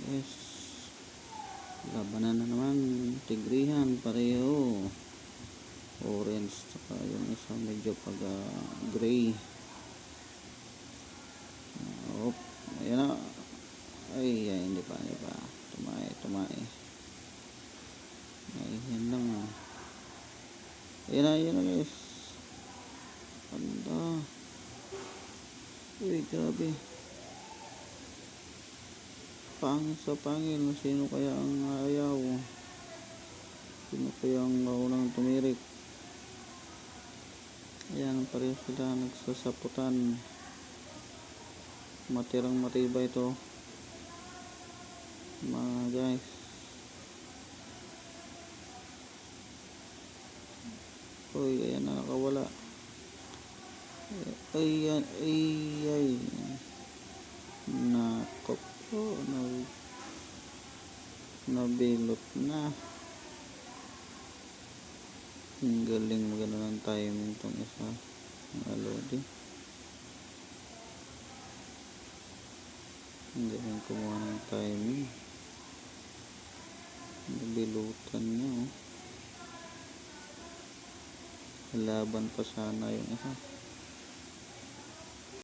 Yes. Labanan na naman. Tigrihan. Pareho. Orange. Saka yung isa medyo pag gray. Oh, ayan na. Ay, hindi pa. Tumay. Ay, yan lang Ayan na guys. Ganda. Uy, grabe. Pangil sa pangil. Sino kaya ang ayaw? Sino kaya ang maunang tumirik? Ayan, pareho sila nagsasaputan. Matirang matibay ito mga guys. Uy, ayan na, nakawala. Ay. Nakop po. Nabilot na. Ang galing, maganda ng timing itong isa. Lodi. Ang galing kumuha ng timing. Nabilutan niya Laban pa sana yung isa.